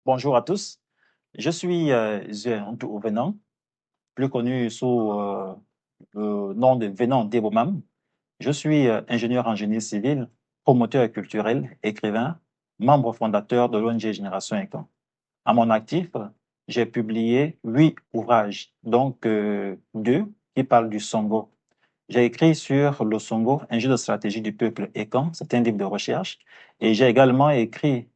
Bonjour à tous. Je suis Zhuang Venant, plus connu sous le nom de Venant Debomam. Je suis ingénieur en génie civil, promoteur culturel, écrivain, membre fondateur de l'ONG Génération Incan. À mon actif, j'ai publié 8 ouvrages, donc deux qui parlent du Songo. J'ai écrit sur le Songo, un jeu de stratégie du peuple Ekan, c'est un livre de recherche. Et j'ai également écrit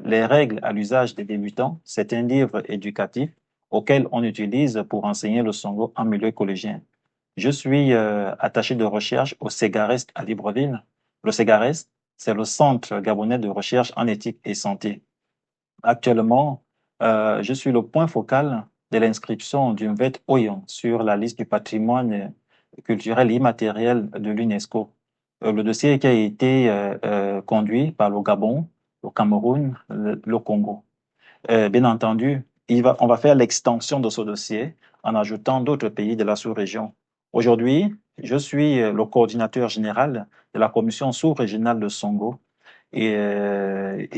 Les règles à l'usage des débutants, c'est un livre éducatif auquel on utilise pour enseigner le Songo en milieu collégien. Je suis attaché de recherche au CEGAREST à Libreville. Le CEGAREST, c'est le Centre gabonais de recherche en éthique et santé. Actuellement, je suis le point focal de l'inscription d'une vête Oyon sur la liste du patrimoine culturel immatériel de l'UNESCO. Le dossier qui a été conduit par le Gabon, le Cameroun, le Congo. Bien entendu, on va faire l'extension de ce dossier en ajoutant d'autres pays de la sous-région. Aujourd'hui, je suis le coordinateur général de la commission sous-régionale de Songo et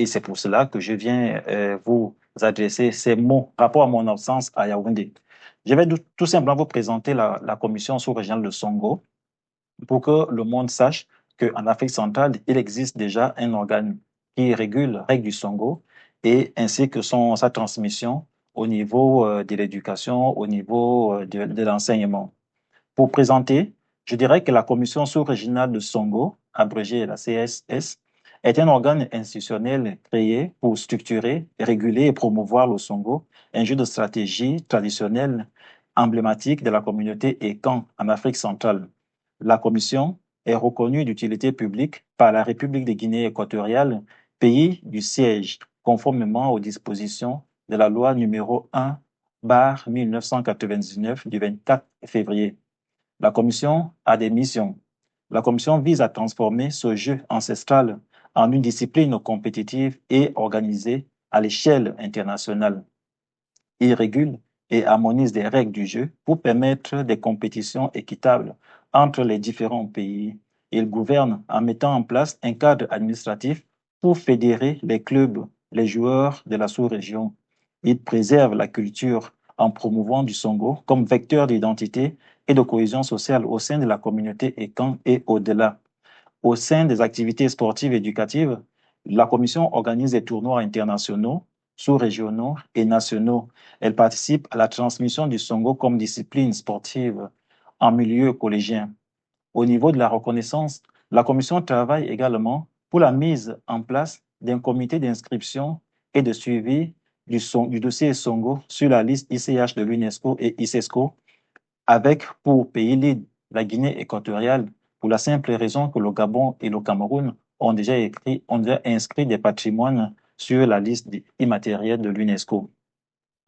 c'est pour cela que je viens vous adresser ces mots par rapport à mon absence à Yaoundé. Je vais tout simplement vous présenter la commission sous-régionale de Songo pour que le monde sache qu'en Afrique centrale, il existe déjà un organe qui régule les règles du Songo et ainsi que sa transmission au niveau de l'éducation, au niveau de l'enseignement. Pour présenter, je dirais que la commission sous-régionale de Songo, abrégée la CSS, est un organe institutionnel créé pour structurer, réguler et promouvoir le Songo, un jeu de stratégie traditionnel emblématique de la communauté Ekan en Afrique centrale. La commission est reconnue d'utilité publique par la République de Guinée équatoriale, pays du siège, conformément aux dispositions de la loi numéro 1/1999 du 24 février. La commission a des missions. La commission vise à transformer ce jeu ancestral en une discipline compétitive et organisée à l'échelle internationale. Il régule et harmonise des règles du jeu pour permettre des compétitions équitables entre les différents pays. Il gouverne en mettant en place un cadre administratif pour fédérer les clubs, les joueurs de la sous-région. Il préserve la culture en promouvant du Songo comme vecteur d'identité et de cohésion sociale au sein de la communauté Ekan et au-delà. Au sein des activités sportives et éducatives, la commission organise des tournois internationaux, sous-régionaux et nationaux. Elle participe à la transmission du Songo comme discipline sportive en milieu collégien. Au niveau de la reconnaissance, la commission travaille également pour la mise en place d'un comité d'inscription et de suivi du dossier Songo sur la liste ICH de l'UNESCO et ICESCO avec pour pays lead la Guinée équatoriale pour la simple raison que le Gabon et le Cameroun ont déjà inscrit des patrimoines sur la liste immatérielle de l'UNESCO.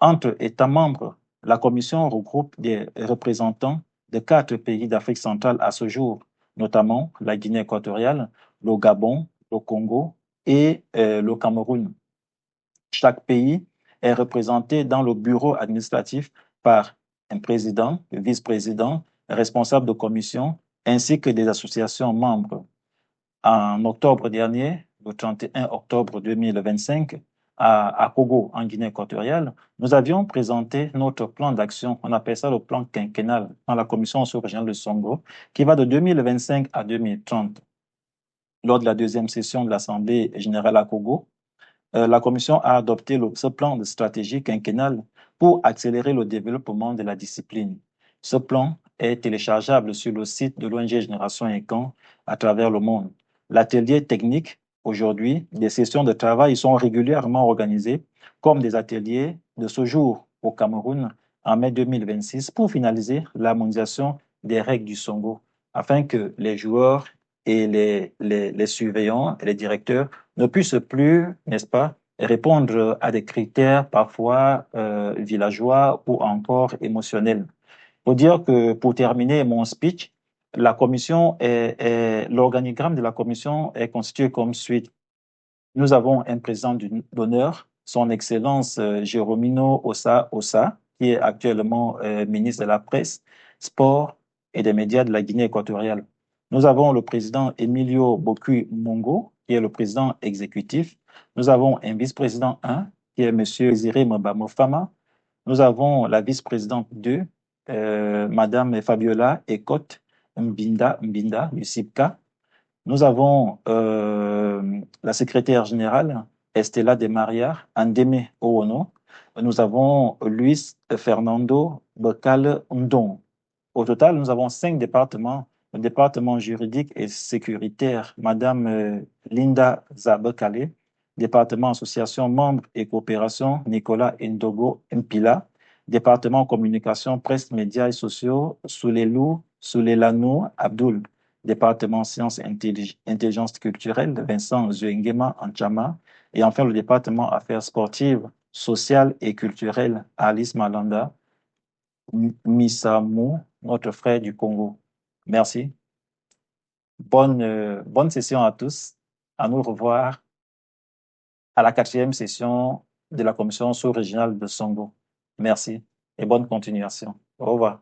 Entre États membres, la Commission regroupe des représentants de 4 pays d'Afrique centrale à ce jour, notamment la Guinée équatoriale, le Gabon, le Congo et le Cameroun. Chaque pays est représenté dans le bureau administratif par un président, un vice-président, responsable de commission, ainsi que des associations membres. En octobre dernier, le 31 octobre 2025, à Kogo, en Guinée équatoriale, nous avions présenté notre plan d'action, on appelle ça le plan quinquennal, dans la commission sous-régionale de Songo, qui va de 2025 à 2030. Lors de la deuxième session de l'Assemblée générale à Kogo, la Commission a adopté ce plan de stratégie quinquennale pour accélérer le développement de la discipline. Ce plan est téléchargeable sur le site de l'ONG Génération Incan à travers le monde. L'atelier technique, aujourd'hui, des sessions de travail sont régulièrement organisées comme des ateliers de ce jour au Cameroun en mai 2026 pour finaliser l'harmonisation des règles du Songo afin que les joueurs et les surveillants et les directeurs ne puissent plus, n'est-ce pas, répondre à des critères parfois villageois ou encore émotionnels. Il faut dire que pour terminer mon speech, l'organigramme de la commission est constitué comme suit. Nous avons un président d'honneur, son Excellence Jérômino Ossa, qui est actuellement ministre de la Presse, Sport et des médias de la Guinée équatoriale. Nous avons le président Emilio Boku Mongo, qui est le président exécutif. Nous avons un vice-président 1, qui est M. Désiré Mbamofama. Nous avons la vice-présidente 2, Madame Fabiola Ekot Mbinda du CIPCA. Nous avons la secrétaire générale, Estela de Maria Andeme Owono. Nous avons Luis Fernando Bokal Ndong. Au total, nous avons 5 départements. Le département juridique et sécuritaire, Madame Linda Zabekale. Département association, membres et coopération, Nicolas Ndogo Mpila. Département communication, presse, médias et sociaux, Soulelano Abdul. Département sciences et intelligence culturelle, Vincent Zuengema Anchama. Et enfin, le département affaires sportives, sociales et culturelles, Alice Malanda Misamou, notre frère du Congo. Merci. Bonne session à tous. À nous revoir à la 4e session de la commission sous-régionale de Songo. Merci et bonne continuation. Au revoir.